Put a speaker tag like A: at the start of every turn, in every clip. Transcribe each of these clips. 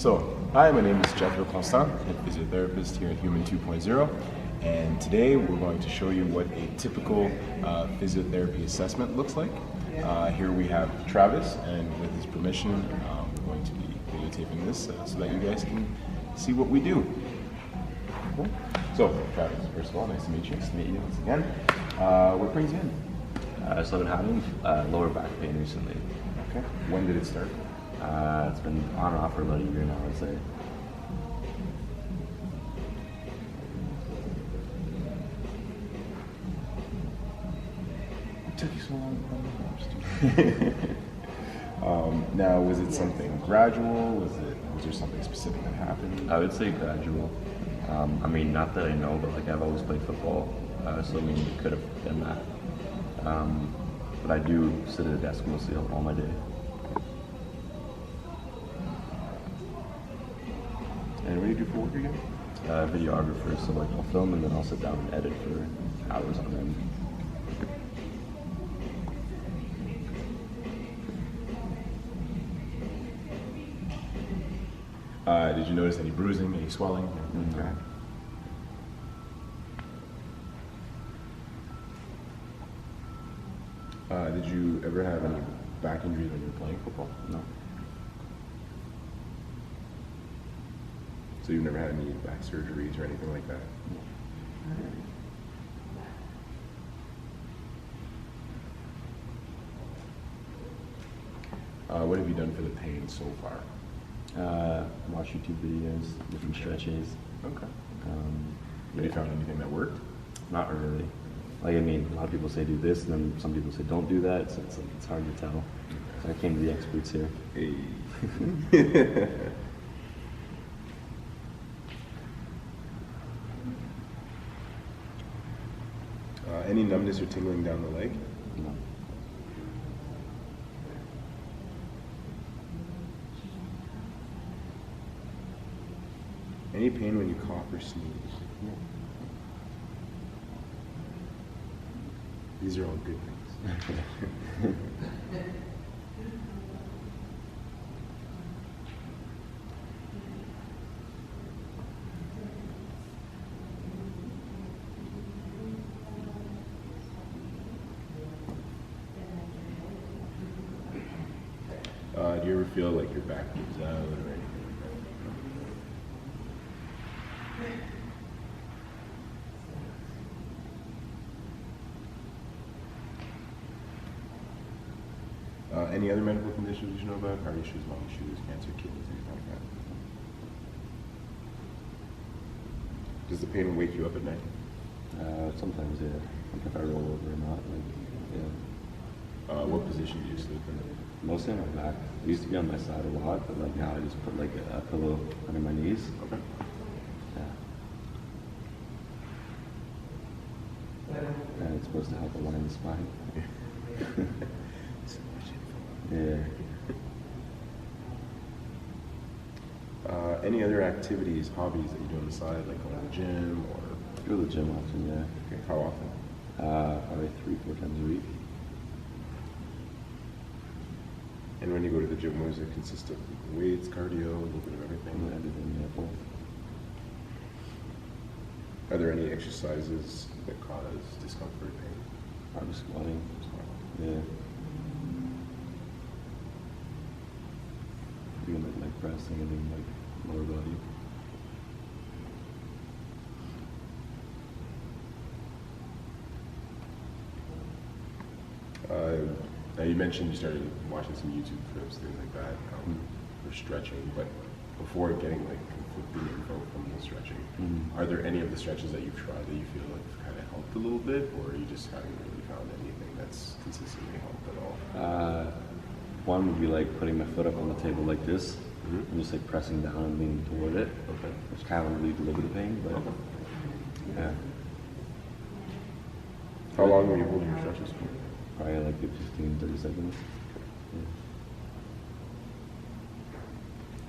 A: So, hi, my name is Jethro Constant, a physiotherapist here at Human 2.0, and today we're going to show you what a typical physiotherapy assessment looks like. Here we have Travis, and with his permission, we're going to be videotaping this so that you guys can see what we do. Cool. So, Travis, first of all, nice to meet you.
B: Nice to meet you once again.
A: What brings you in?
B: So I've been having lower back pain recently.
A: Okay. When did it start?
B: It's been on and off for about a year now, I'd say.
A: It took you so long. Now, was it something gradual? Was there something specific that happened?
B: I would say gradual. I mean, not that I know, but like I've always played football, so I mean, it could have been that. But I do sit at a desk mostly all my day.
A: And what do you do for work again?
B: Videographer, so like I'll film and then I'll sit down and edit for hours on end.
A: Did you notice any bruising, any swelling?
B: Mm-hmm.
A: Did you ever have any back injuries when you were playing football?
B: No.
A: So you've never had any back surgeries or anything like that? What have you done for the pain so far?
B: Watch YouTube videos, different stretches.
A: Okay. Have you found anything that worked?
B: Not really. Like, I mean, a lot of people say do this, and then some people say don't do that, so it's hard to tell. So I came to the experts here.
A: Hey. Any numbness or tingling down the leg?
B: No.
A: Any pain when you cough or sneeze?
B: No.
A: These are all good things. Do you ever feel like your back gives out or anything like that? Any other medical conditions you should know about? Heart issues, lung issues, cancer, kidneys, anything like that? Does the pain wake you up at night?
B: Sometimes, yeah. Like if I roll over or not, like, yeah.
A: What position do you sleep in?
B: Mostly on my back. I used to be on my side a lot, but like now I just put like a pillow under my knees.
A: Okay.
B: Yeah. And it's supposed to help align the spine.
A: So much
B: Yeah.
A: info. Any other activities, hobbies that you do on the side, like going to the gym or?
B: Go to the gym often, yeah.
A: Okay. How often?
B: Probably 3-4 times a week.
A: And when you go to the gym, what does it consist of? Weights, cardio, a little bit of everything?
B: Everything, yeah, both.
A: Are there any exercises that cause discomfort or pain?
B: Probably squatting. Yeah. Doing like leg press, anything like lower body.
A: Now you mentioned you started watching some YouTube clips, things like that, for stretching, but before getting like conflicting info from the stretching, are there any of the stretches that you've tried that you feel like kind of helped a little bit, or you just haven't really found anything that's consistently helped at all?
B: One would be like putting my foot up on the table like this, and just like pressing down and leaning toward it, which kind of relieved a little bit of pain, but yeah.
A: How long were you holding your stretches for?
B: Probably like 15-30 seconds. Yeah.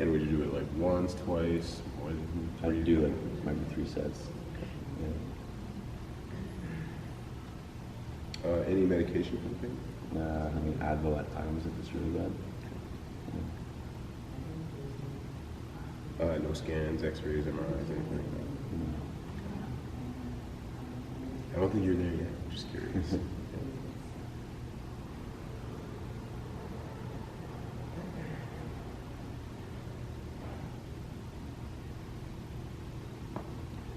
A: And would you do it like once, twice, more than three?
B: I'd do like maybe 3 sets. Yeah.
A: Any medication for the pain?
B: I mean, Advil at times if it's really bad.
A: No scans, X-rays, MRIs, anything like that. I don't think you're there yet. I'm just curious.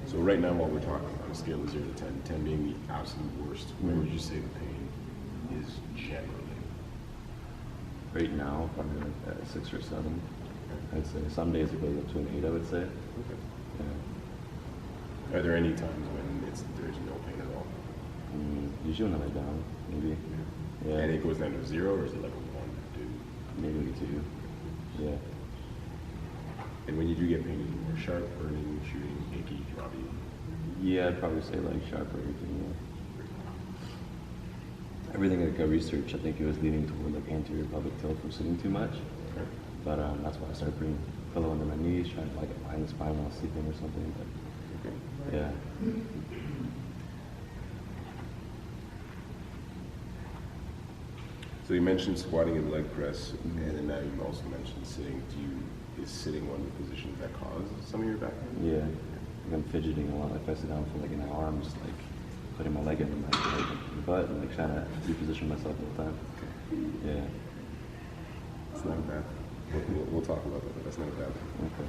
A: So right now, while we're talking on a scale of 0 to 10, 10 being the absolute worst, where would you say the pain is generally?
B: Right now, probably like at 6 or 7. I'd say some days it goes up to an 8. I would say.
A: Okay.
B: Yeah.
A: Are there any times when there's no pain at all?
B: Usually when I lay down, maybe. Yeah.
A: And it goes down to 0, or is it like a 1, 2?
B: Maybe like a 2. Yeah.
A: And when you do get pain, is it more sharp, burning, shooting, achy, throbbing?
B: Yeah, I'd probably say like sharp or everything. Yeah. Everything like I researched, I think it was leading toward like anterior pelvic tilt from sitting too much.
A: Okay.
B: But that's why I started putting pillow under my knees, trying to like align the spine while sleeping or something. But
A: Okay.
B: yeah.
A: So you mentioned squatting and leg press, and then now you also mentioned sitting. Is sitting one of the positions that cause some of your back pain?
B: Yeah. Like I'm fidgeting a lot. Like if I sit down for like an hour, I'm just like putting my leg under my butt and like trying to reposition myself all the time. Yeah.
A: It's not bad. We'll talk about that, but that's not bad.
B: Okay.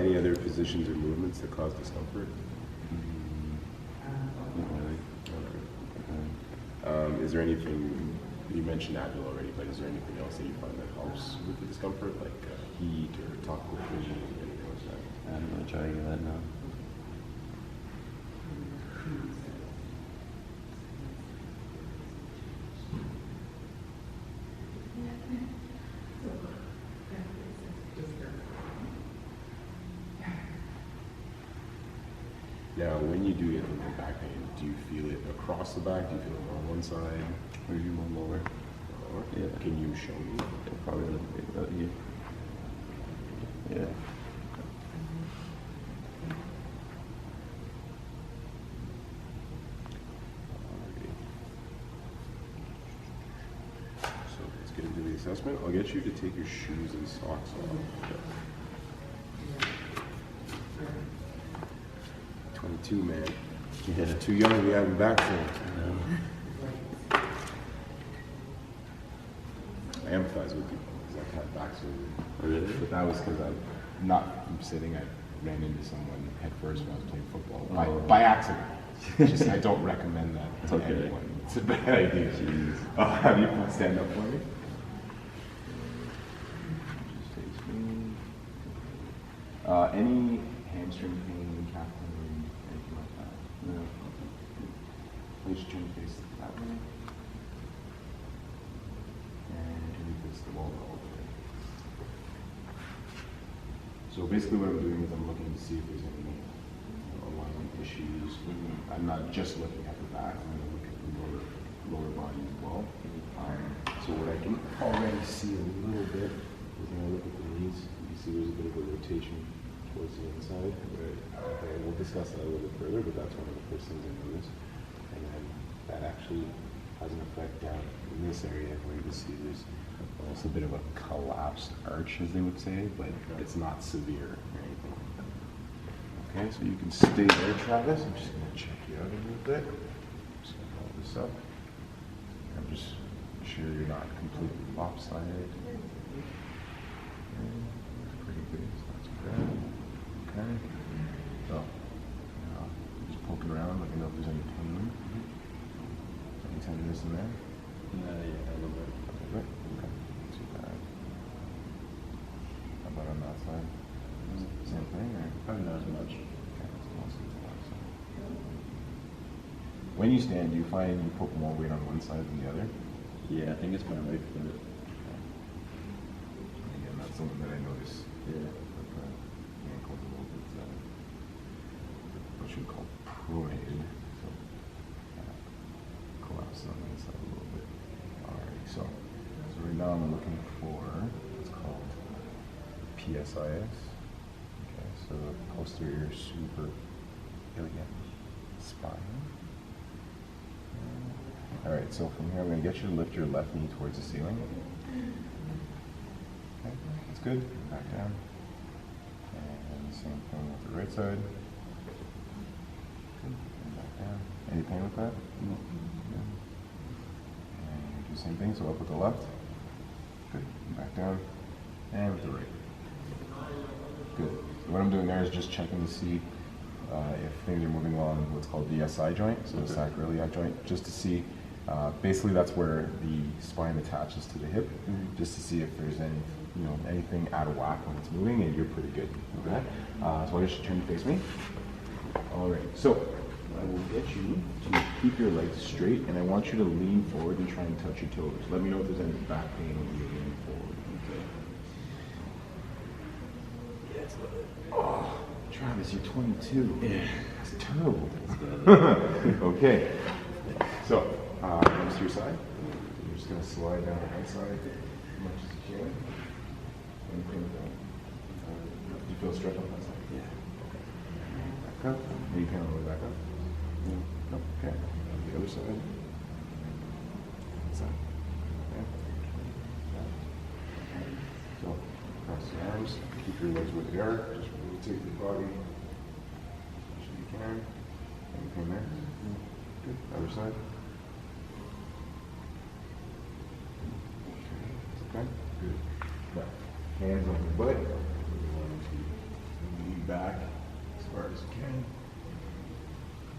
A: Any other positions or movements that cause discomfort?
B: Not really.
A: Is there anything, you mentioned Advil already, but is there anything else that you find that helps with the discomfort, like heat or topical cream, anything like that?
B: I'm gonna try to get that now.
A: Now, when you do get the low back pain, do you feel it across the back? Do you feel it on one side?
B: Or you more lower?
A: Or
B: Yeah.
A: can you show me?
B: Yeah, probably a little bit about here. Yeah.
A: So let's get into the assessment. I'll get you to take your shoes and socks off. 22, man.
B: Yeah.
A: Too young to be having back pain. I empathize with you because I've had back surgery.
B: Oh, really?
A: But that was because I'm not from sitting. I ran into someone head first when I was playing football by accident. Just I don't recommend that to
B: Okay.
A: anyone. It's a bad idea.
B: Jeez.
A: I'll have you stand up for me. Any hamstring pain, calf pain, anything like that?
B: No.
A: Please turn your face that way. And turn your face the wall the whole way. So basically what I'm doing is I'm looking to see if there's any alignment issues. I'm not just looking at the back, I'm going to look at the lower body as well. So what I can already see a little bit is when I look at the knees, you can see there's a bit of a rotation towards the inside. Okay, we'll discuss that a little bit further, but that's one of the first things I noticed. And then that actually has an effect down in this area where you can see there's almost a bit of a collapsed arch, as they would say, but it's not severe or anything like that. Okay, so you can stay there, Travis. I'm just going to check you out a little bit. I'm just going to hold this up. I'm just sure you're not completely lopsided. Okay, that's pretty good. So that's good. Okay. So, just poke it around, let me know if there's any pain. Any tenderness in there?
B: Yeah, a little bit.
A: Okay, okay. Not too bad. How about on that side? Same thing, or?
B: Probably not as much.
A: Okay, that's mostly the left side. When you stand, do you find you put more weight on one side than the other?
B: Yeah, I think it's my right foot.
A: Again, that's something that I notice.
B: Yeah.
A: With the ankle a little bit, what you call pronated. So, collapse on the inside a little bit. Alright, so right now I'm looking for what's called PSIS. Okay, so posterior super iliac spine. Alright, so from here I'm going to get you to lift your left knee towards the ceiling. Okay, that's good. Back down. Same thing with the right side. Good. And back down. Any pain with that? No. Good. And do the same thing, so up with the left. Good. And back down. And with the right. Good. So what I'm doing there is just checking to see if things are moving along what's called the SI joint, so the sacroiliac joint, just to see. Basically, that's where the spine attaches to the hip, just to see if there's anything out of whack when it's moving, and you're pretty good. Okay. So I should turn to face me. All right. So I will get you to keep your legs straight, and I want you to lean forward and try and touch your toes. Let me know if there's any back pain when you're leaning forward. Okay. Yes. Oh, Travis, you're 22. Yeah. That's terrible. Okay. So. Comes to your side. You're just going to slide down the right side as much as you can. Any pain with that? Do you feel stretch on that side? Yeah. Okay. Back up. Any pain on the way back up? No. No. Okay. The other side. Side. Okay. So, cross the arms. Keep your legs where they are. Just rotate your body as much as you can. Any pain there? Good. Other side. Okay, good. Now, hands on your butt. We're going to lean back as far as you can.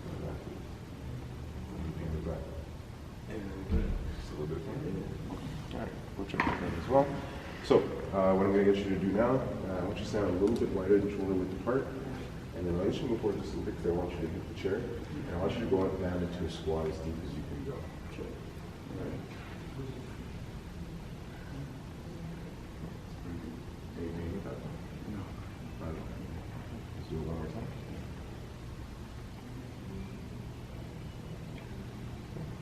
A: Go back. Lean the back. And just a little bit more. All right, we'll check that as well. So, what I'm going to get you to do now, I want you to stand a little bit wider than shoulder width apart. And then I want you to go forward just a little bit because I want you to hit the chair. And I want you to go up and down into a squat as deep as you can go. Okay. All right. Let's do it one more time.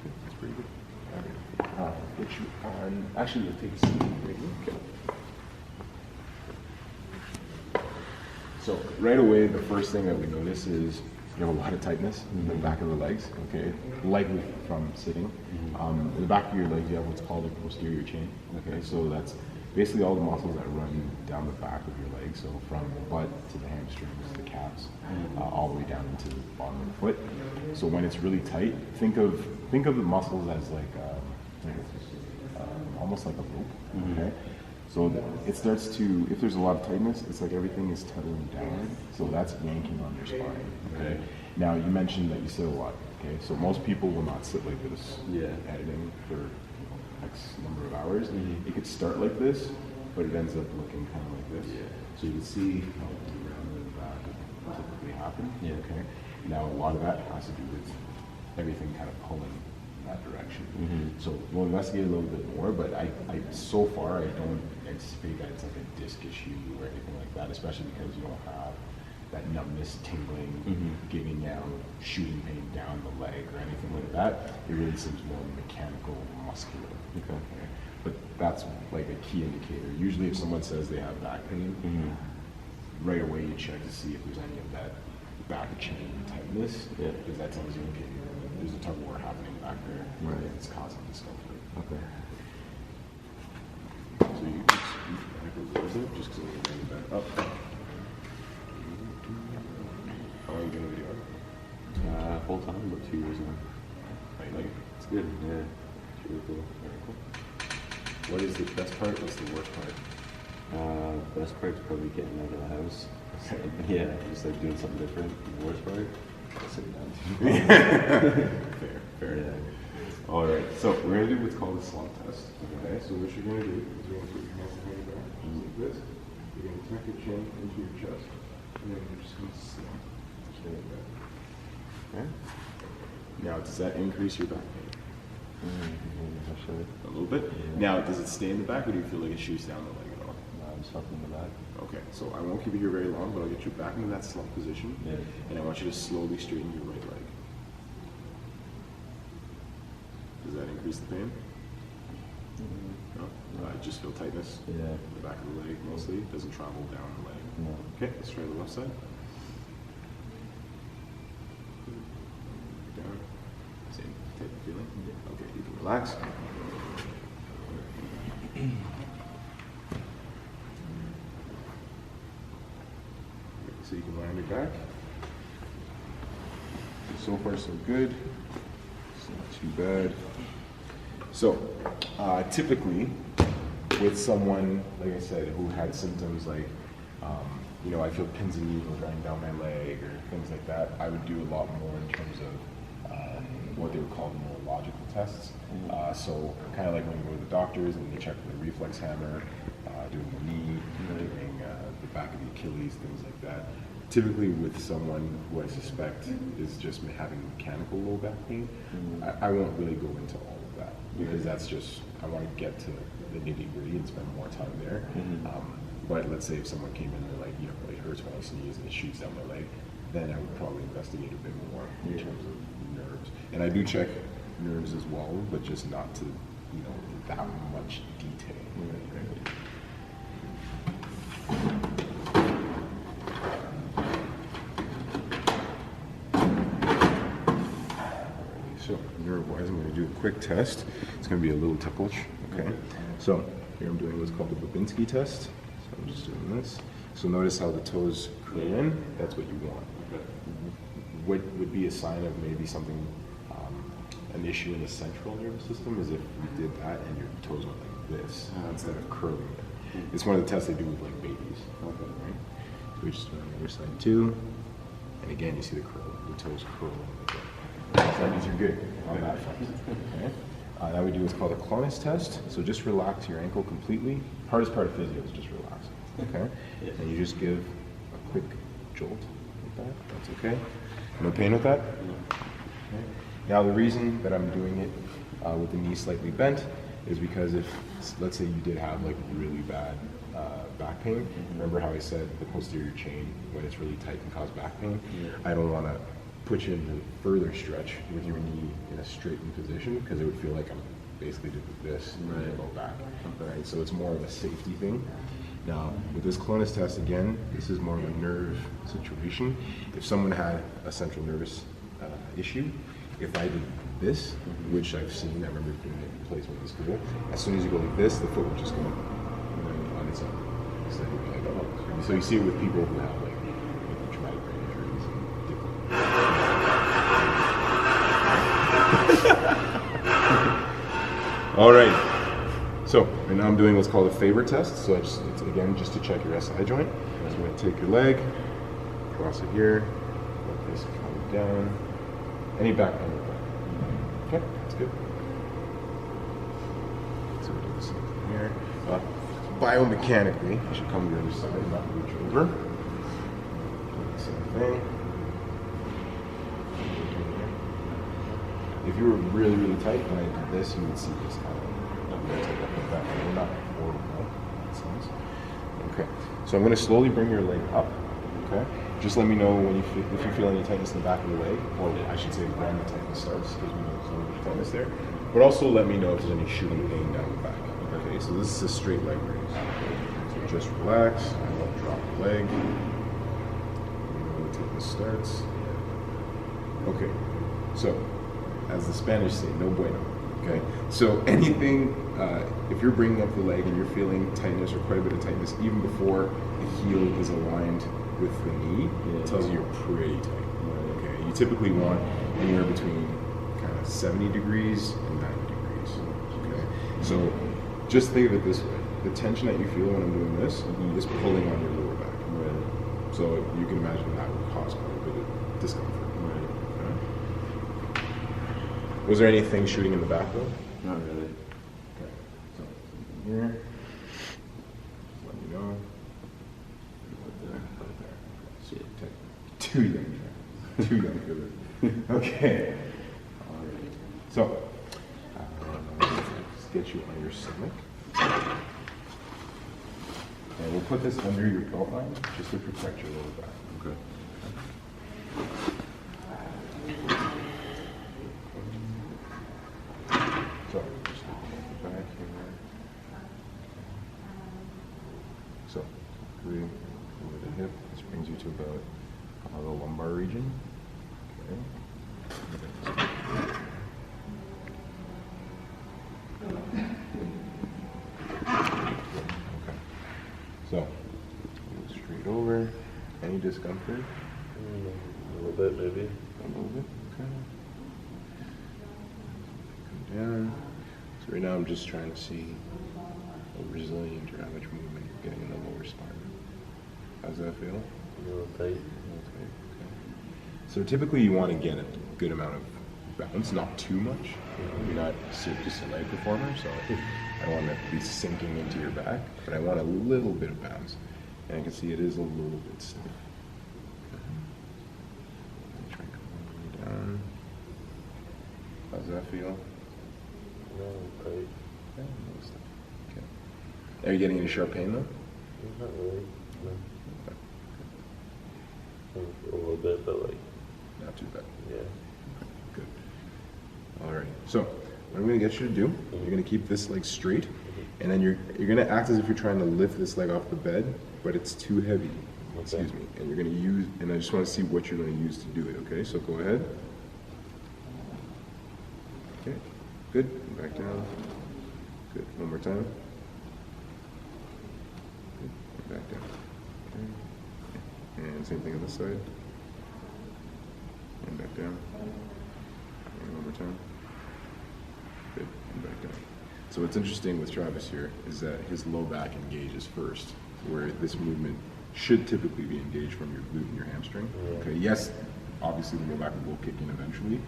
A: Okay, that's pretty good. All right. Put you on. Actually, we'll take a seat right here. Okay. So right away, the first thing that we notice is you have a lot of tightness in the back of the legs. Okay, likely from sitting. In the back of your legs, you have what's called a posterior chain. Okay, so that's basically all the muscles that run down the back of your leg, so from the butt to the hamstrings, the calves, all the way down into the bottom of the foot. So when it's really tight, think of the muscles as like almost like a rope. Okay, so it starts to, if there's a lot of tightness, it's like everything is tethering down. So that's yanking on your spine. Okay. Now you mentioned that you sit a lot. Okay, so most people will not sit like this. Yeah. Editing for X number of hours. It could start like this, but it ends up looking kind of like this. Yeah. So you can see how the round and the back typically happen. Yeah. Okay. Now a lot of that has to do with everything kind of pulling in that direction. So we'll investigate a little bit more, but I so far I don't anticipate that it's like a disc issue or anything like that, especially because you don't have that numbness, tingling, giving down, shooting pain down the leg or anything like that. It really seems more mechanical, muscular. Okay. But that's like a key indicator. Usually if someone says they have back pain, right away you check to see if there's any of that back chain tightness, because that tells you, okay, there's a tug of war happening back there, and it's causing discomfort. Okay. So you can back a little bit, just because I'm going to back up. How long have you been with the
B: Full time, about 2 years now.
A: How you like it?
B: It's good, yeah. It's really cool.
A: Very cool. What is the best part? What's the worst part?
B: The best part's probably getting out of the house. Yeah, just like doing something different. The worst part, sitting down. Fair.
A: Yeah. All right, so we're gonna do what's called a slump test. Okay, so what you're gonna do is you're gonna put your hands behind your back, just like this. You're gonna tuck your chin into your chest, and then you're just gonna slump. Just like that. Okay. Now, does that increase your back pain? A little bit. Yeah. Now, does it stay in the back, or do you feel like it shoots down the leg at all?
B: I'm stuck in the back.
A: Okay, so I won't keep you here very long, but I'll get you back into that slump position, and I want you to slowly straighten your right leg. Does that increase the pain? No? Just feel tightness in the back of the leg mostly. It doesn't travel down the leg.
B: No.
A: Okay, let's try the left side. Down. Same type of feeling? Okay, you can relax. So you can land it back. So far so good. It's not too bad. So typically with someone, like I said, who had symptoms like, you know, I feel pins and needles running down my leg or things like that, I would do a lot more in terms of what they would call neurological tests. So kind of like when you go to the doctors and they check for the reflex hammer, doing the knee, doing the back of the Achilles, things like that. Typically with someone who I suspect is just having mechanical low back pain, I won't really go into all of that because that's just, I want to get to the nitty gritty and spend more time there. But let's say if someone came in and they're like, you know, it hurts when I sneeze and it shoots down my leg, then I would probably investigate a bit more in terms of nerves. And I do check nerves as well, but just not to, you know, that much detail. So nerve-wise, I'm going to do a quick test. It's going to be a little ticklish. Okay. So here I'm doing what's called the Babinski test. So I'm just doing this. So notice how the toes curl in. That's what you want. What would be a sign of maybe something, an issue in the central nervous system, is if you did that and your toes went like this instead of curling it. It's one of the tests they do with like babies. Right? So we just do it on the other side too. And again, you see the curl, the toes curl in like that. So that means you're good on that front. Okay. Now we do what's called a clonus test. So just relax your ankle completely. Hardest part of physio is just relax. Okay. And you just give a quick jolt like that. That's okay. No pain with that? Okay. Now the reason that I'm doing it with the knee slightly bent is because if, let's say you did have like really bad back pain, remember how I said the posterior chain, when it's really tight, can cause back pain? I don't want to put you into further stretch with your knee in a straightened position because it would feel like I'm basically doing this and go back. Right? So it's more of a safety thing. Now, with this clonus test, again, this is more of a nerve situation. If someone had a central nervous issue, if I did this, which I've seen, I remember doing it in placement in school, as soon as you go like this, the foot would just go on its own. So, like, oh. So you see it with people who have like traumatic brain injuries and all right. So right now I'm doing what's called a Faber test. So it's again just to check your SI joint. So I'm going to take your leg, cross it here, let this come down. Any back pain with that? Okay, that's good. So we'll do the same thing here. Biomechanically, you should come to the other side, not reach over. Do the same thing. If you were really, really tight when I did this, you would see this kind of we're not horrible. Okay, so I'm going to slowly bring your leg up. Okay, just let me know when you feel, if you feel any tightness in the back of the leg, or I should say when the tightness starts, because we know there's a little bit of tightness there. But also let me know if there's any shooting pain down the back. Okay, so this is a straight leg raise. So just relax. I won't drop the leg. Let me know when the tightness starts. Okay, so as the Spanish say, no bueno. Okay, so anything, if you're bringing up the leg and you're feeling tightness or quite a bit of tightness, even before the heel is aligned with the knee, it tells you you're pretty tight. Okay, you typically want anywhere between kind of 70 degrees and 90 degrees. Okay, so just think of it this way: the tension that you feel when I'm doing this is pulling on your lower back. Right. So you can imagine that would cause quite a bit of discomfort. Was there anything shooting in the back though?
B: Not really.
A: Okay. So here. Just let me know. Right there. Okay. Too young. Too young for this. Okay. All right. So let's get you on your stomach. And we'll put this under your belt line just to protect your lower back.
B: Okay.
A: So, just look back here. So, quickly over the hip. This brings you to about the lumbar region. Okay. Okay. So, go straight over. Any discomfort?
C: A little bit, maybe.
A: A little bit, okay. Come down. So right now I'm just trying to see how resilient or how much movement you're getting in the lower spine. How's that feel?
C: A little tight.
A: Okay. So typically you want to get a good amount of bounce, not too much. You're not just a leg performer, so I don't want to be sinking into your back, but I want a little bit of bounce. And I can see it is a little bit stiff. Try and come all the way down. How's that feel?
C: No, tight.
A: Yeah, a little stiff. Okay. Are you getting any sharp pain though?
C: Not really. No.
A: Okay.
C: A little bit, but like.
A: Not too bad.
C: Yeah.
A: Good. Alright, so what I'm going to get you to do, you're going to keep this leg straight, and then you're going to act as if you're trying to lift this leg off the bed, but it's too heavy.
C: Okay.
A: Excuse me. And you're going to use, and I just want to see what you're going to use to do it, okay? So go ahead. Okay, good. Back down. Good. One more time. Good. And back down. Okay. And same thing on this side. And back down. And one more time. Good. And back down. So what's interesting with Travis here is that his low back engages first, where this movement should typically be engaged from your glute and your hamstring.
C: Yeah.
A: Okay. Yes, obviously the low back will kick in eventually,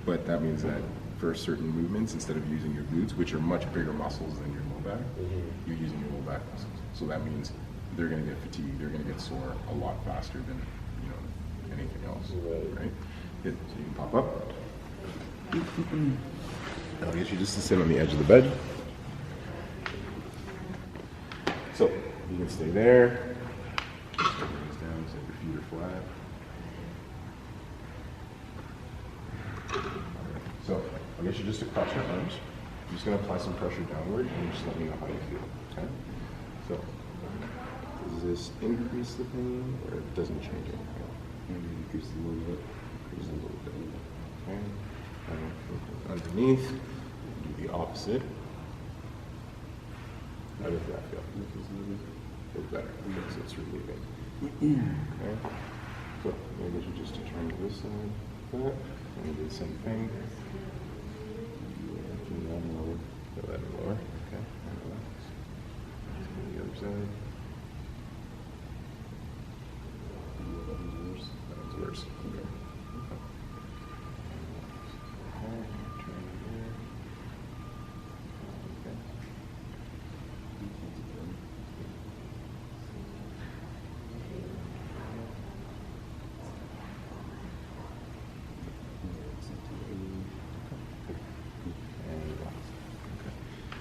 A: but that means that for certain movements, instead of using your glutes, which are much bigger muscles than your low back, you're using your low back muscles. So that means they're going to get fatigued, they're going to get sore a lot faster than anything else. Right? Good. So you can pop up. I'll get you just to sit on the edge of the bed. So you can stay there. Just put your knees down so your feet are flat. Alright. So I'll get you just to cross your arms. I'm just going to apply some pressure downward and just let me know how you feel. Okay? So does this increase the pain or it doesn't change anything? Maybe increase a little bit. Increase a little bit. Okay. Underneath, do the opposite. How does that feel? Feels better. Okay, so it's relieving. Okay. So maybe you just to turn to this side. That. And do the same thing. Go that lower. Okay. And relax. Let's go to the other side. That one's worse. Okay.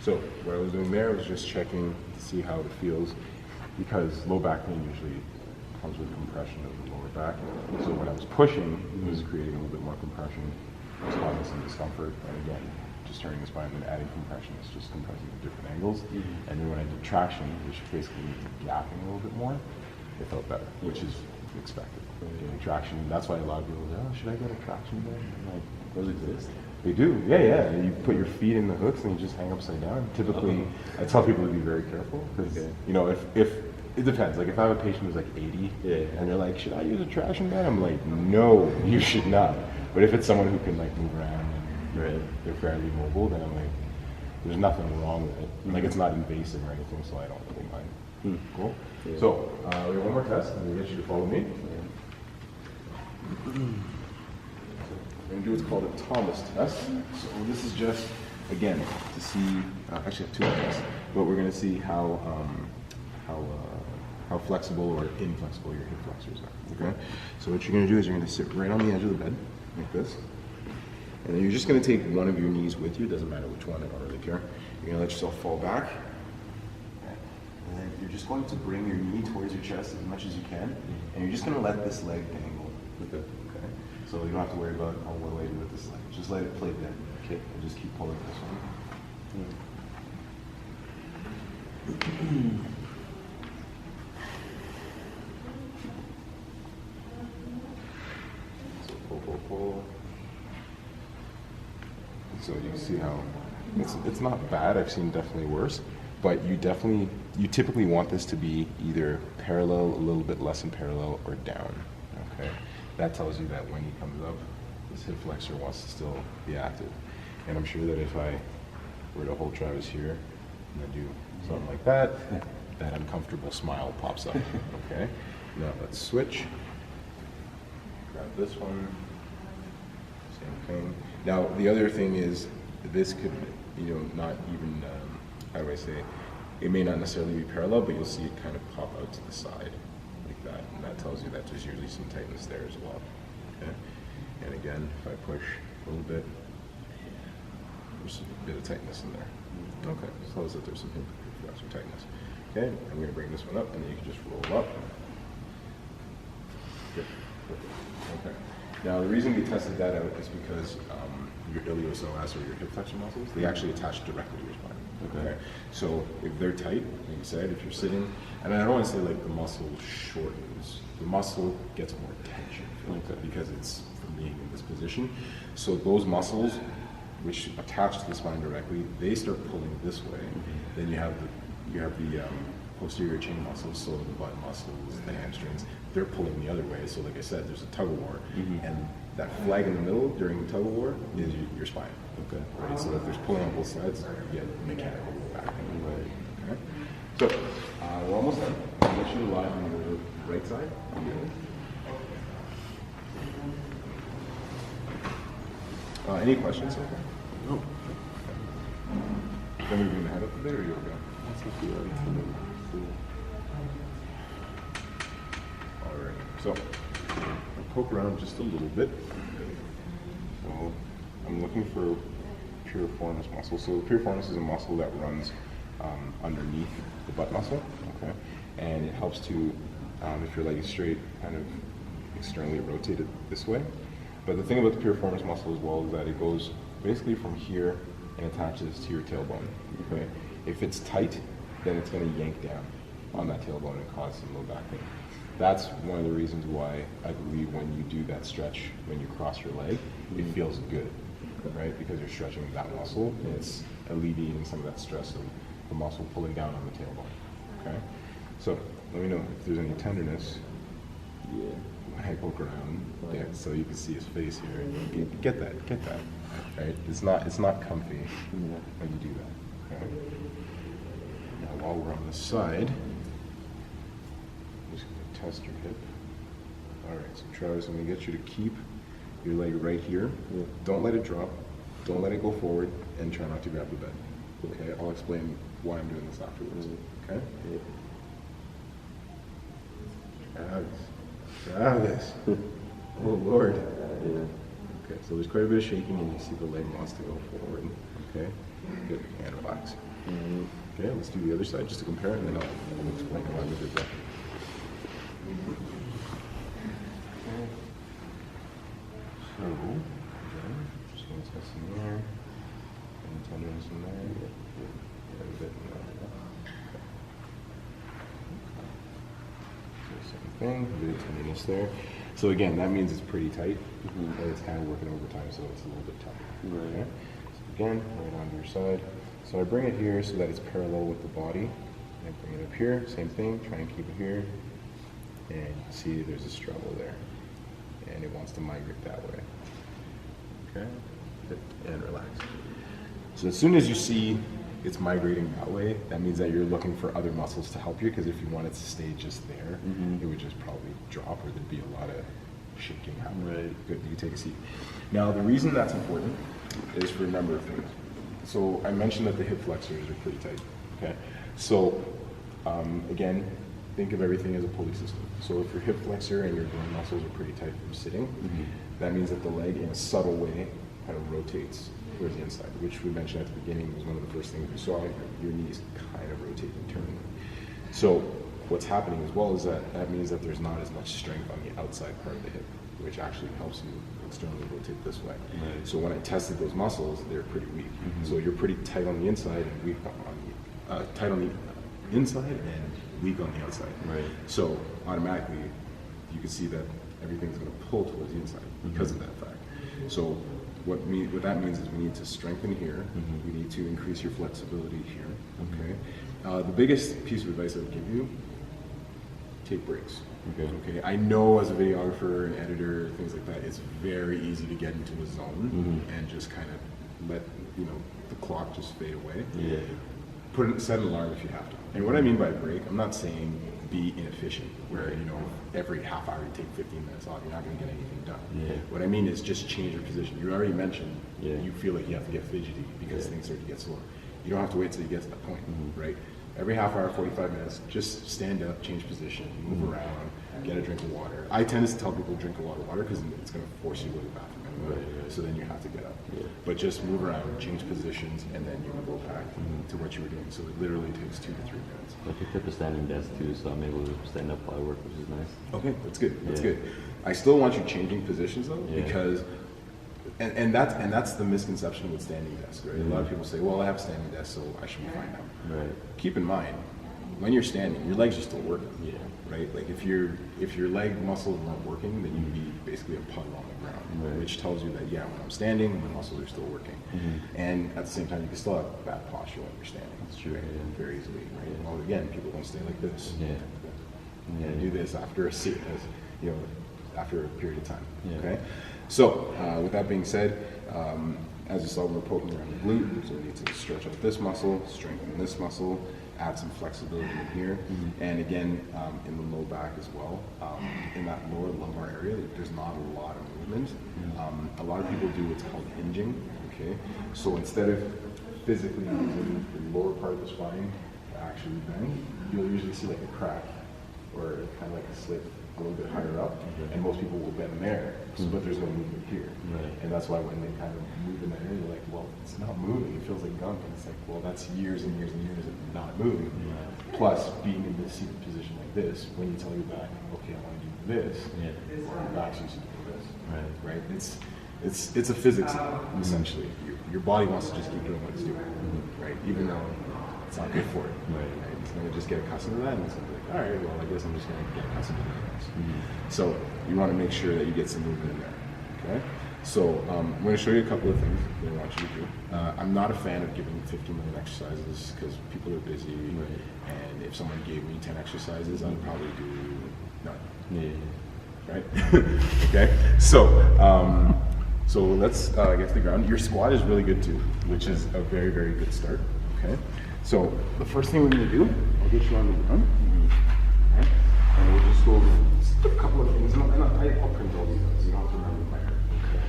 A: So what I was doing there was just checking to see how it feels, because low back pain usually comes with compression of the lower back. So when I was pushing, it was creating a little bit more compression. It was causing some discomfort. And again, just turning the spine and adding compression is just compressing at different angles. And then when I did traction, which basically means gapping a little bit more, it felt better, which is expected. Getting traction, that's why a lot of people say, oh, should I get a traction bed? I'm like, those exist. They do, yeah. You put your feet in the hooks and you just hang upside down. Typically, I tell people to be very careful because, if it depends. Like if I have a patient who's like 80 and they're like, should I use a traction bed? I'm like, no, you should not. But if it's someone who can like move around and they're fairly mobile, then I'm like, there's nothing wrong with it. Like it's not invasive or anything, so I don't really mind. Cool. Yeah. So we have one more test, and we'll get you to follow me. We're going to do what's called a Thomas test. So this is just, again, to see, actually I have two tests, but we're going to see how flexible or inflexible your hip flexors are, okay? So what you're going to do is you're going to sit right on the edge of the bed, like this, and then you're just going to take one of your knees with you, it doesn't matter which one, I don't really care. You're going to let yourself fall back, and then you're just going to bring your knee towards your chest as much as you can, and you're just going to let this leg dangle, okay? So you don't have to worry about, what do I do with this leg? Just let it play dead, okay? And just keep pulling this one. So pull. So you see how, it's not bad, I've seen definitely worse, but you typically want this to be either parallel, a little bit less than parallel, or down, okay? That tells you that when he comes up, this hip flexor wants to still be active. And I'm sure that if I were to hold Travis here and I do something like that, that uncomfortable smile pops up, okay? Now let's switch. Grab this one, same thing. Now the other thing is, this could, not even, how do I say, it may not necessarily be parallel, but you'll see it kind of pop out to the side like that, and that tells you that there's usually some tightness there as well, okay? And again, if I push a little bit, there's a bit of tightness in there. Okay, so tells that there's some hip flexor tightness. Okay, I'm going to bring this one up, and then you can just roll up. Good. Okay. Now, the reason we tested that out is because your iliopsoas or your hip flexor muscles, they actually attach directly to your spine. Okay. So if they're tight, like you said, if you're sitting, and I don't want to say like the muscle shortens, the muscle gets more tension because it's from being in this position. So those muscles, which attach to the spine directly, they start pulling this way. Then you have the posterior chain muscles, so the butt muscles, the hamstrings, they're pulling the other way. So like I said, there's a tug of war, and that flag in the middle during the tug of war is your spine. Okay. Right. So if there's pulling on both sides, you get mechanical back. Right. Okay. So we're almost done. I'll let you lie on the right side. Any questions so far?
B: No.
A: Then we bring the head up a bit, or you'll go? Alright, so I'll poke around just a little bit. So I'm looking for piriformis muscle. So the piriformis is a muscle that runs underneath the butt muscle, okay? And it helps to, if your leg is straight, kind of externally rotate it this way. But the thing about the piriformis muscle as well is that it goes basically from here and attaches to your tailbone, okay? If it's tight, then it's going to yank down on that tailbone and cause some low back pain. That's one of the reasons why I believe when you do that stretch, when you cross your leg, it feels good, right? Because you're stretching that muscle and it's alleviating some of that stress of the muscle pulling down on the tailbone, okay? So let me know if there's any tenderness. Yeah. I poke around, yeah, so you can see his face here. Get that, right? It's not comfy when you do that, okay? Now while we're on the side, I'm just gonna test your hip. All right, so Travis, I'm gonna get you to keep your leg right here. Yeah. Don't let it drop, don't let it go forward, and try not to grab the bed. Okay, I'll explain why I'm doing this afterwards, okay? Yeah. Travis. Oh Lord. Yeah. Okay, so there's quite a bit of shaking and you see the leg wants to go forward. Okay, good, and relax. Okay, let's do the other side just to compare and then I'll explain why we did that. Okay. So, again, just going to test in there. Any tenderness in there? Yeah, a bit in there. Same thing, a bit of tenderness there. So again, that means it's pretty tight, and it's kind of working overtime, so it's a little bit tight. Right. Okay? So again, right onto your side. So I bring it here so that it's parallel with the body. I bring it up here, same thing, try and keep it here. And you can see there's a struggle there. And it wants to migrate that way. Okay? Good. And relax. So as soon as you see it's migrating that way, that means that you're looking for other muscles to help you, because if you wanted to stay just there, it would just probably drop, or there'd be a lot of shaking happening. Right. Good, you can take a seat. Now, the reason that's important is for a number of things. So I mentioned that the hip flexors are pretty tight, okay? So, again, think of everything as a pulley system. So if your hip flexor and your groin muscles are pretty tight from sitting, that means that the leg, in a subtle way, kind of rotates towards the inside, which we mentioned at the beginning was one of the first things we saw. Your knees kind of rotate internally. So what's happening as well is that means that there's not as much strength on the outside part of the hip, which actually helps you externally rotate this way. Right. So when I tested those muscles, they're pretty weak. So you're pretty tight on the inside and weak on the tight on the inside and weak on the outside. Right. So automatically, you can see that everything's going to pull towards the inside because of that fact. So what that means is we need to strengthen here. We need to increase your flexibility here. Okay. The biggest piece of advice I would give you: take breaks. Okay. I know as a videographer and editor, things like that, it's very easy to get into a zone and just kind of let the clock just fade away. Set an alarm if you have to. And what I mean by break, I'm not saying be inefficient, where every half hour you take 15 minutes off, you're not going to get anything done. What I mean is just change your position. You already mentioned you feel like you have to get fidgety because things start to get slower. You don't have to wait till you get to that point, right? Every half hour, 45 minutes, just stand up, change position, move around, get a drink of water. I tend to tell people to drink a lot of water because it's going to force you to go to the bathroom anyway, so then you have to get up. But just move around, change positions, and then you can go back to what you were doing. So it literally takes 2 to 3 minutes.
B: I picked up a standing desk too, so I'm able to stand up while I work, which is nice.
A: Okay, that's good. That's good. I still want you changing positions though, because and that's the misconception with standing desks, right? A lot of people say, well, I have a standing desk, so I should be fine now.
B: Right.
A: Keep in mind, when you're standing, your legs are still working. Right? Like if your leg muscles weren't working, then you'd be basically a puddle on the ground, which tells you that when I'm standing, my muscles are still working. And at the same time, you can still have bad posture when you're standing. That's true. Right? Very easily. Right? Well, again, people don't stay like this. Do this after after a period of time. Okay. So with that being said, as you saw, we're poking around the glute, so we need to stretch out this muscle, strengthen this muscle, add some flexibility in here, and again, in the low back as well. In that lower lumbar area, there's not a lot of movement. A lot of people do what's called hinging, okay? So instead of physically using the lower part of the spine to actually bend, you'll usually see like a crack or kind of like a slip a little bit higher up, and most people will bend there, but there's no movement here. And that's why when they kind of move in that area, they're like, well, it's not moving, it feels like gunk, and it's like, well, that's years and years and years of not moving. Plus, being in this seated position like this, when you tell your back, okay, I want to do this, your back's used to do this. Right? It's a physics, essentially. Your body wants to just keep doing what it's doing, right? Even though it's not good for it. It's going to just get accustomed to that, and it's going to be like, all right, well, I guess I'm just going to get accustomed to doing this. So you want to make sure that you get some movement in there, okay? So I'm going to show you a couple of things that I want you to do. I'm not a fan of giving 15-minute exercises because people are busy, and if someone gave me 10 exercises, I'd probably do none. Right? Okay? So let's get to the ground. Your squat is really good too, which is a very, very good start. Okay? So the first thing we're going to do, I'll get you on the ground. Okay? And we'll just go over a couple of things. And I'll print all these out so you don't have to remember by heart.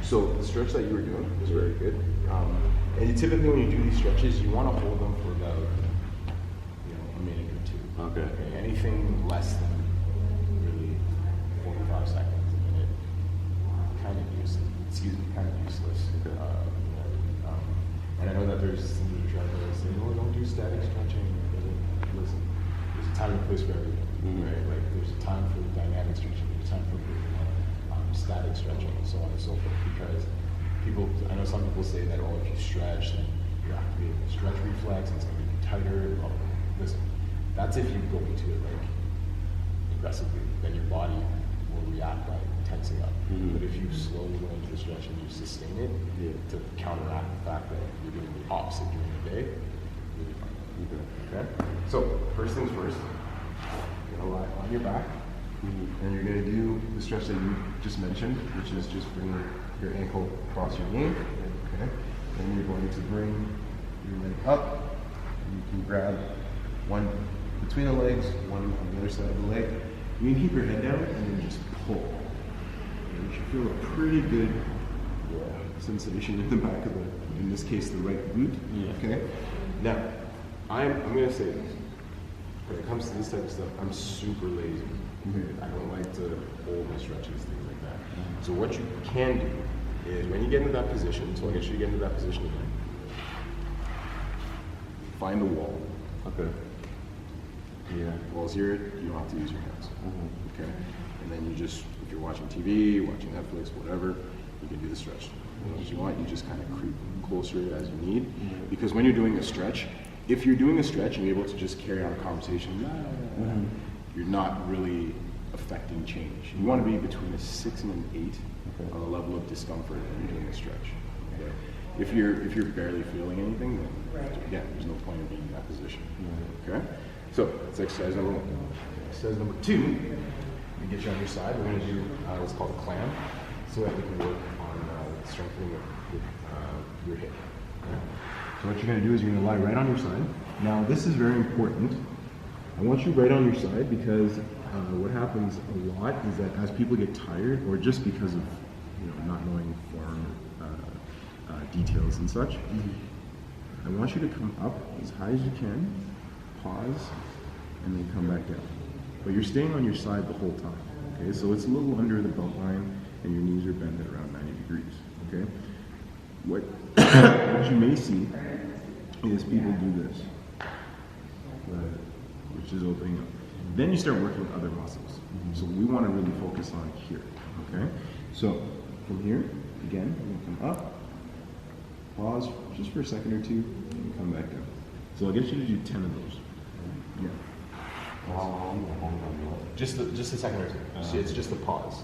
A: So the stretch that you were doing was very good. And typically when you do these stretches, you want to hold them for about a minute or two. Okay. Anything less than really 45 seconds a minute, kind of useless. Okay. And I know that there's some literature out there that say, no, don't do static stretching. Listen, there's a time and place for everything, right? Like there's a time for dynamic stretching, there's a time for static stretching, and so on and so forth. Because I know some people say that, if you stretch, then you're activating the stretch reflex, and it's going to make you tighter. And blah, blah, blah. Listen, that's if you go into it like aggressively, then your body will react by tensing up. But if you slowly go into the stretch and you sustain it to counteract the fact that you're doing the opposite during the day, you'll be fine. Okay? So, first things first, you're going to lie on your back, and you're going to do the stretch that you just mentioned, which is just bring your ankle across your knee. Okay? Then you're going to bring your leg up, and you can grab one between the legs, one on the other side of the leg. You can keep your head down and then just pull. You should feel a pretty good sensation in the back of in this case, the right glute. Okay? Now, I'm going to say this. When it comes to this type of stuff, I'm super lazy. I don't like to hold my stretches, things like that. So what you can do is when you get into that position, so I'll get you to get into that position again, find the wall. Okay. Wall's here, you don't have to use your hands. Okay? And then you just, if you're watching TV, watching Netflix, whatever, you can do the stretch. As you want, you just kind of creep closer as you need. Because when you're doing a stretch, if you're doing a stretch and you're able to just carry on a conversation, you're not really affecting change. You want to be between a 6 and an 8 on the level of discomfort when you're doing a stretch. Okay. If you're barely feeling anything, then again, there's no point in being in that position. Okay. So that's exercise number 1. Exercise number 2. We get you on your side. We're going to do what's called a clam, so that we can work on strengthening your hip. Okay? So what you're going to do is you're going to lie right on your side. Now this is very important. I want you right on your side because what happens a lot is that as people get tired, or just because of not knowing form details and such, I want you to come up as high as you can, pause, and then come back down. But you're staying on your side the whole time. Okay, so it's a little under the belt line, and your knees are bent at around 90 degrees. Okay, what you may see is people do this, which is opening up. Then you start working other muscles. So we want to really focus on here. Okay, so from here, again, you're going to come up, pause just for a second or two, and come back down. So I'll get you to do 10 of those. Yeah. Just a second or two. See, it's just a pause.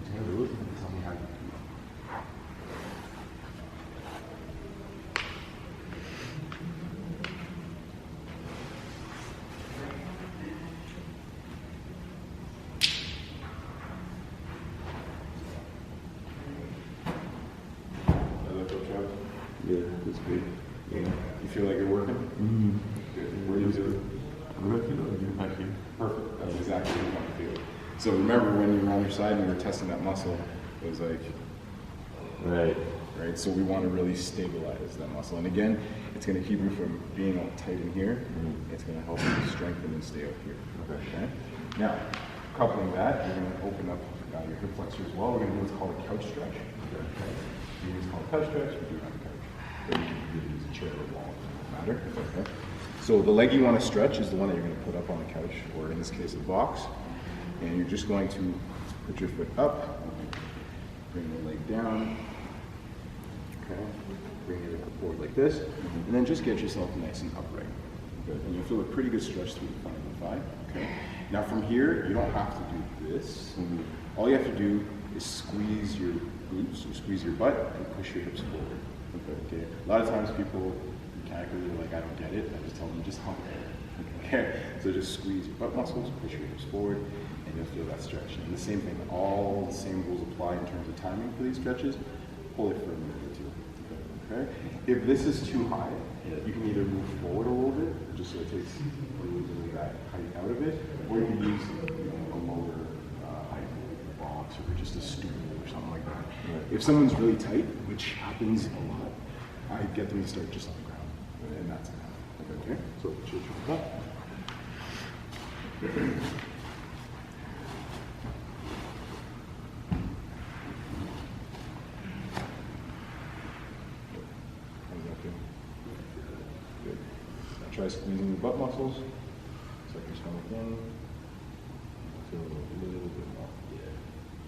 A: Tell me how you feel. Yeah, that's good. Yeah. You feel like you're working? Mm-hmm. Good. Where do you do it? Where do I feel it? Back here. Perfect. That's exactly what you want to feel. So remember when you were on your side and you were testing that muscle, it was like, right? So we want to really stabilize that muscle. And again, it's going to keep you from being all tight in here. It's going to help you strengthen and stay up here. Okay. Now, coupling that, you're going to open up your hip flexor as well. We're going to do what's called a couch stretch. Okay. It's called a couch stretch. We do it on the couch. Or you can use a chair or a wall, it doesn't matter. Okay. So the leg you want to stretch is the one that you're going to put up on the couch, or in this case, a box. And you're just going to put your foot up, bring the leg down, okay, bring it forward like this, and then just get yourself nice and upright. Good. And you'll feel a pretty good stretch through the front of the thigh. Okay. Now from here, you don't have to do this. All you have to do is squeeze your glutes, or squeeze your butt, and push your hips forward. Okay. A lot of times people mechanically are like, I don't get it. I just tell them just hump it. Okay. So just squeeze your butt muscles, push your hips forward, and you'll feel that stretch. And the same thing, all the same rules apply in terms of timing for these stretches. Hold it for a minute or two. Okay. If this is too high, you can either move forward a little bit, just so it takes a little bit of that height out of it, or you can use a lower height, like a box or just a stool or something like that. If someone's really tight, which happens a lot, I get them to start just on the ground, and that's enough. Okay. So change your butt. Good. Now try squeezing your butt muscles. Suck your stomach in. Feel a little bit more. Yeah.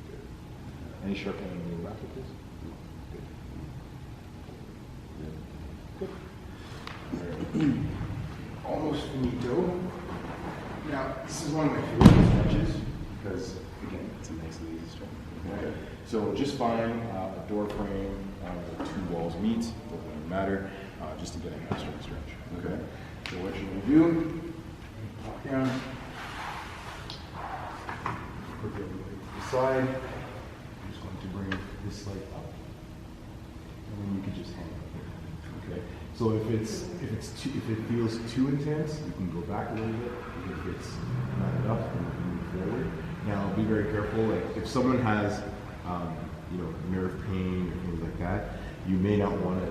A: Good. Any sharp pain in your back with this? Good. Good. All right. Almost finito. Now, this is one of my favorite stretches because, again, it's a nice and easy stretch. Okay. So just find a door frame, 2 walls meet, doesn't matter, just to get a hamstring stretch. Okay. So what you're going to do, walk down, put the other leg to the side. I'm just going to bring this leg up, and then you can just hang up here. Okay. So if it feels too intense, you can go back a little bit. If it's not enough, then you can move forward. Now, be very careful. Like if someone has nerve pain or things like that, you may not want to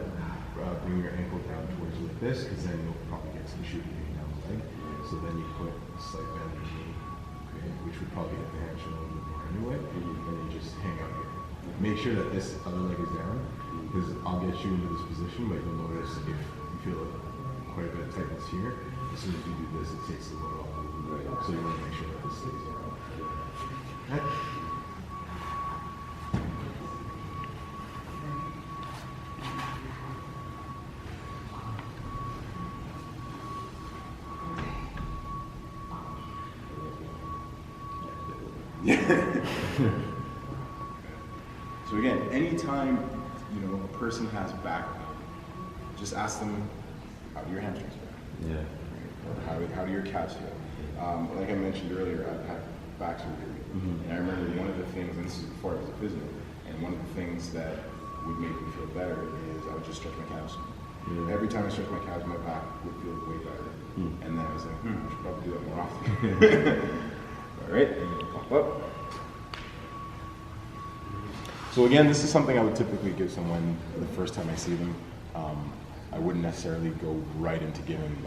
A: bring your ankle down towards like this, because then you'll probably get some shooting pain down the leg. So then you put a slight bend in the knee, okay, which would probably hit the hamstring a little bit more anyway. And then you just hang out here. Make sure that this other leg is down, because I'll get you into this position, but you'll notice if you feel quite a bit of tightness here, as soon as you do this, it takes the load off. So you want to make sure that this stays down. Okay. So again, anytime a person has back pain, just ask them, how do your hamstrings feel?
B: Yeah.
A: Or how do your calves feel? Like I mentioned earlier, I've had back surgery, and I remember one of the things, and this is before I was a physio, and one of the things that would make me feel better is I would just stretch my calves.
B: Yeah.
A: Every time I stretched my calves, my back would feel way better. And then I was like, I should probably do that more often. All right, and then pop up. So again, this is something I would typically give someone the first time I see them. I wouldn't necessarily go right into giving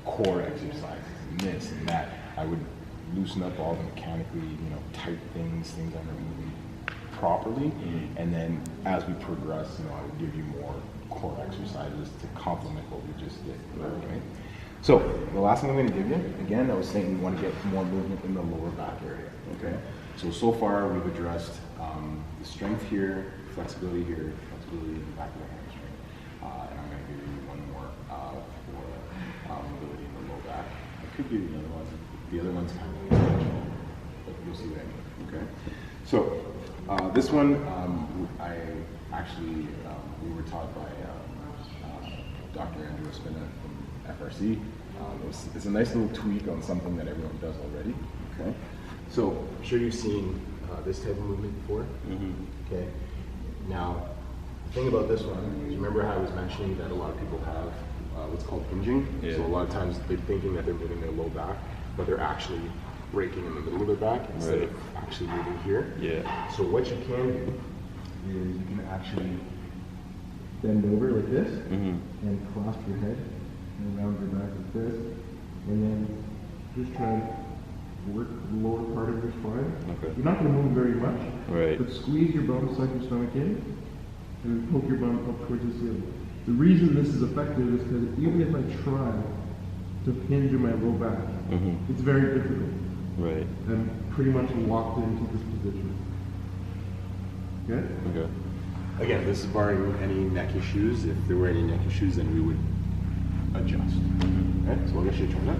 A: core exercises and this and that. I would loosen up all the mechanically, tight things I'm removing properly, and then as we progress, I would give you more core exercises to complement what we just did. Okay? So the last thing I'm going to give you, again, I was saying we want to get more movement in the lower back area. Okay. So far we've addressed the strength here, flexibility here, flexibility in the back of the hamstring, and I'm going to give you one more for mobility in the low back. I could give you another one. The other one's kind of intentional, but you'll see what I mean. Okay. So this one, we were taught by Dr. Andrew Spinal from FRC. It's a nice little tweak on something that everyone does already. Okay. So I'm sure you've seen this type of movement before. Okay. Now, the thing about this one is, remember how I was mentioning that a lot of people have what's called hinging.
B: Yeah.
A: So a lot of times they're thinking that they're moving their low back, but they're actually breaking in the middle of their back instead of actually moving here.
B: Yeah.
A: So what you can do is you can actually bend over like this and clasp your head and around your back like this, and then just try and work the lower part of your spine.
B: Okay.
A: You're not going to move very much,
B: Right.
A: but squeeze your bum, suck your stomach in, and poke your bum up towards the ceiling. The reason this is effective is because even if I try to hinge in my low back, it's very difficult.
B: Right.
A: I'm pretty much locked into this position. Okay?
B: Okay.
A: Again, this is barring any neck issues. If there were any neck issues, then we would adjust. Okay? So I'll get you to turn that.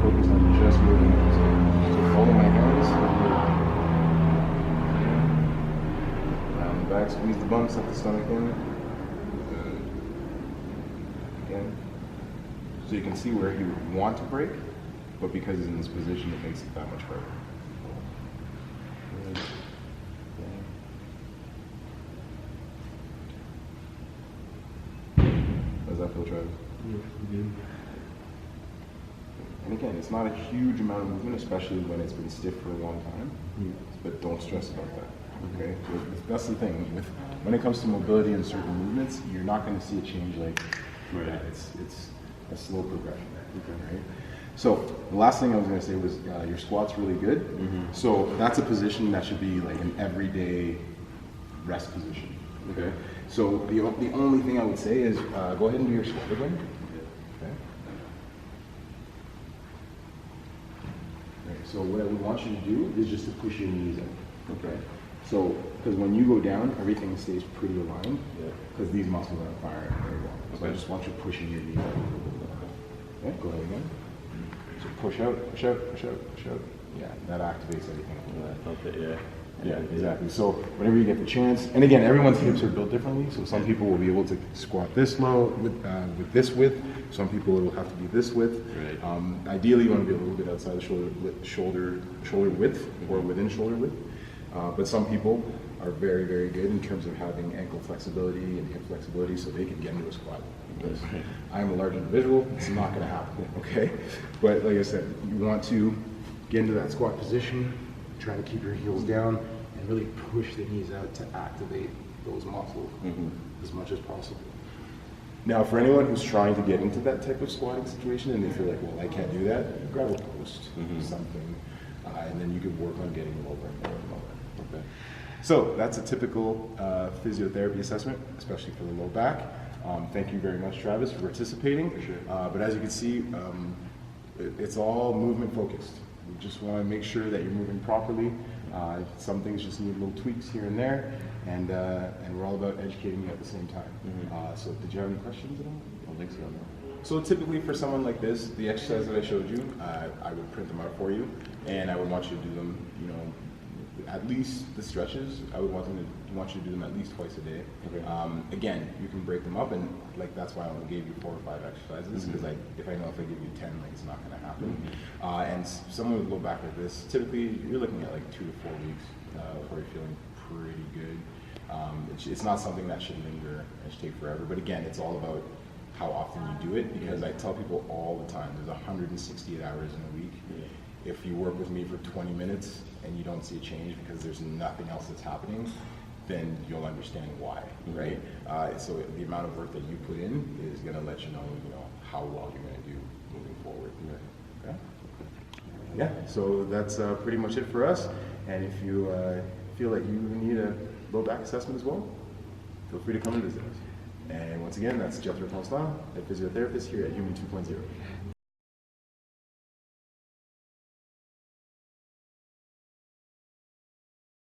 A: Focus on just moving. So follow my hands. Around the back, squeeze the bum, suck the stomach in. Good. Again. So you can see where he would want to break, but because he's in this position, it makes it that much harder. Good. Okay. How does that feel, Travis? Good. And again, it's not a huge amount of movement, especially when it's been stiff for a long time, but don't stress about that. Okay, so that's the thing. When it comes to mobility and certain movements, you're not going to see a change like that. It's a slow progression. Okay, right? So the last thing I was going to say was your squat's really good. So that's a position that should be like an everyday rest position. Okay. So the only thing I would say is go ahead and do your squat again. Okay. Right, so what I would want you to do is just to push your knees in. Okay. So, because when you go down, everything stays pretty aligned. Because these muscles aren't firing very well. So I just want you pushing your knees out. Okay, go ahead again. So push out, push out, push out, push out. Yeah, that activates everything.
B: Yeah, I felt it, yeah.
A: Yeah, exactly. So whenever you get the chance, and again, everyone's hips are built differently. So some people will be able to squat this low with this width. Some people it will have to be this width.
B: Right.
A: Ideally, you want to be a little bit outside the shoulder width or within shoulder width. But some people are very, very good in terms of having ankle flexibility and hip flexibility, so they can get into a squat. Because I'm a large individual, it's not going to happen. Okay, but like I said, you want to get into that squat position. Try to keep your heels down and really push the knees out to activate those muscles as much as possible. Now, for anyone who's trying to get into that type of squatting situation and they feel like, well, I can't do that, grab a post, something, and then you can work on getting lower and lower and lower. Okay. So that's a typical physiotherapy assessment, especially for the low back. Thank you very much, Travis, for participating. For sure. But as you can see, it's all movement focused. We just want to make sure that you're moving properly. Some things just need little tweaks here and there, and we're all about educating you at the same time. So did you have any questions at all?
B: I don't think so, no.
A: So typically for someone like this, the exercise that I showed you, I would print them out for you, and I would want you to do them, you know, at least the stretches. I would want you to do them at least twice a day.
B: Okay.
A: Again, you can break them up, and like that's why I only gave you 4 or 5 exercises, because if I know if I give you 10, like it's not going to happen. And someone with low back like this, typically you're looking at like 2 to 4 weeks before you're feeling pretty good. It's not something that should linger and should take forever. But again, it's all about how often you do it, because I tell people all the time, there's 168 hours in a week. If you work with me for 20 minutes and you don't see a change because there's nothing else that's happening, then you'll understand why, right? So the amount of work that you put in is going to let you know, how well you're going to do moving forward. Okay? Yeah. So that's pretty much it for us. And if you feel like you need a low back assessment as well, feel free to come and visit us. And once again, that's Jethro Constant, a physiotherapist here at Human 2.0.